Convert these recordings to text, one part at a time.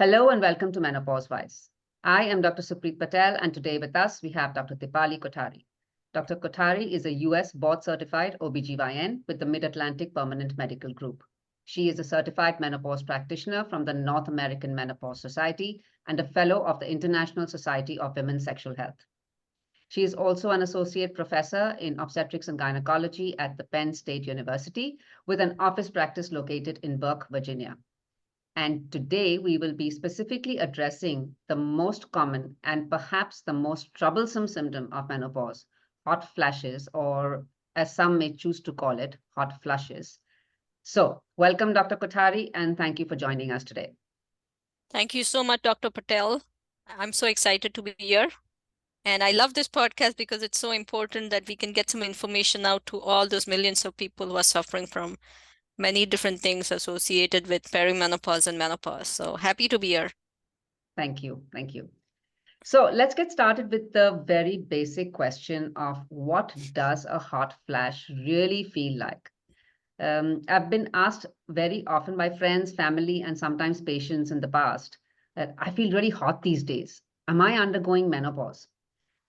Hello and welcome to Menopause Wize. I am Doctor Supreet Patel, and today with us we have Doctor Deepali Kothari. Dr. Kothari is a US Board Certified OBGYN with the Mid-Atlantic Permanent Medical Group. She is a Certified Menopause Practitioner from the North American Menopause Society and a Fellow of the International Society of Women's Sexual Health. She is also an Associate Professor in Obstetrics and Gynecology at the Penn State University with an office practice located in Burke, Virginia. And today we will be specifically addressing the most common and perhaps the most troublesome symptom of menopause, hot flashes, or as some may choose to call it, hot flushes. So welcome, Dr. Kothari, and thank you for joining us today. Thank you so much, Dr. Patel. I'm so excited to be here. And I love this podcast because it's so important that we can get some information out to all those millions of people who are suffering from many different things associated with perimenopause and menopause. So happy to be here. Thank you. Thank you. So let's get started with the very basic question of what does a hot flash really feel like? I've been asked very often by friends, family, and sometimes patients in the past that I feel really hot these days. Am I undergoing menopause?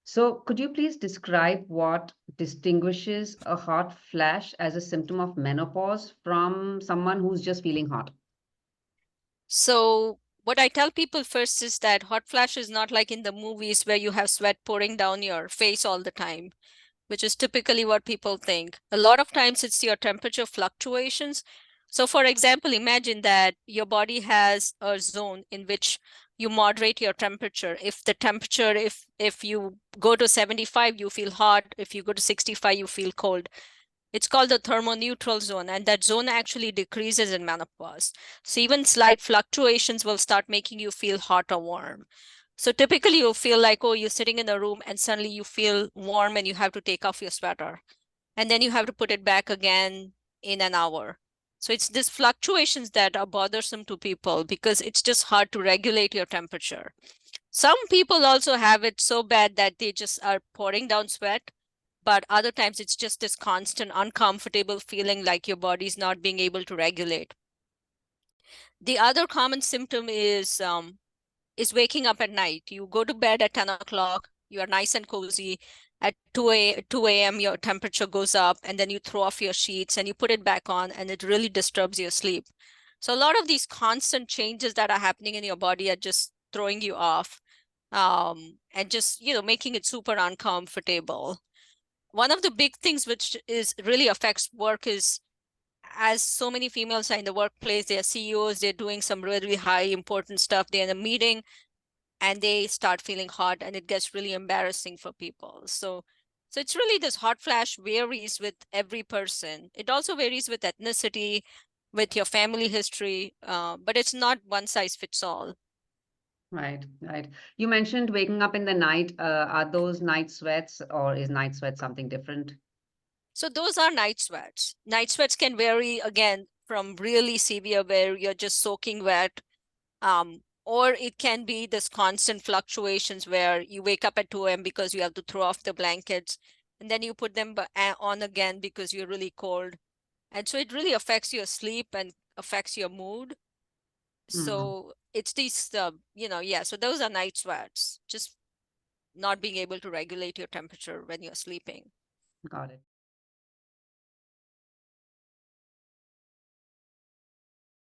So could you please describe what distinguishes a hot flash as a symptom of menopause from someone who's just feeling hot? So what I tell people first is that hot flash is not like in the movies where you have sweat pouring down your face all the time, which is typically what people think. A lot of times it's your temperature fluctuations. So for example, imagine that your body has a zone in which you moderate your temperature. If the temperature, if you go to 75, you feel hot. If you go to 65, you feel cold. It's called the thermoneutral zone, and that zone actually decreases in menopause. So even slight fluctuations will start making you feel hot or warm. So typically you'll feel like, oh, you're sitting in a room and suddenly you feel warm and you have to take off your sweater. And then you have to put it back again in an hour. So it's these fluctuations that are bothersome to people because it's just hard to regulate your temperature. Some people also have it so bad that they just are pouring down sweat, but other times it's just this constant uncomfortable feeling like your body's not being able to regulate. The other common symptom is waking up at night. You go to bed at 10 o'clock, you are nice and cozy. At 2 a.m., your temperature goes up, and then you throw off your sheets and you put it back on, and it really disturbs your sleep. So a lot of these constant changes that are happening in your body are just throwing you off, and just, making it super uncomfortable. One of the big things which is really affects work is, as so many females are in the workplace, they're CEOs, they're doing some really high important stuff, they're in a meeting, and they start feeling hot, and it gets really embarrassing for people. So it's really this hot flash varies with every person. It also varies with ethnicity, with your family history, but it's not one size fits all. Right, right. You mentioned waking up in the night. Are those night sweats, or is night sweat something different? So those are night sweats. Night sweats can vary, again, from really severe where you're just soaking wet, or it can be this constant fluctuations where you wake up at 2 a.m. because you have to throw off the blankets, and then you put them on again because you're really cold. And so it really affects your sleep and affects your mood. So it's these, so those are night sweats, just not being able to regulate your temperature when you're sleeping. Got it.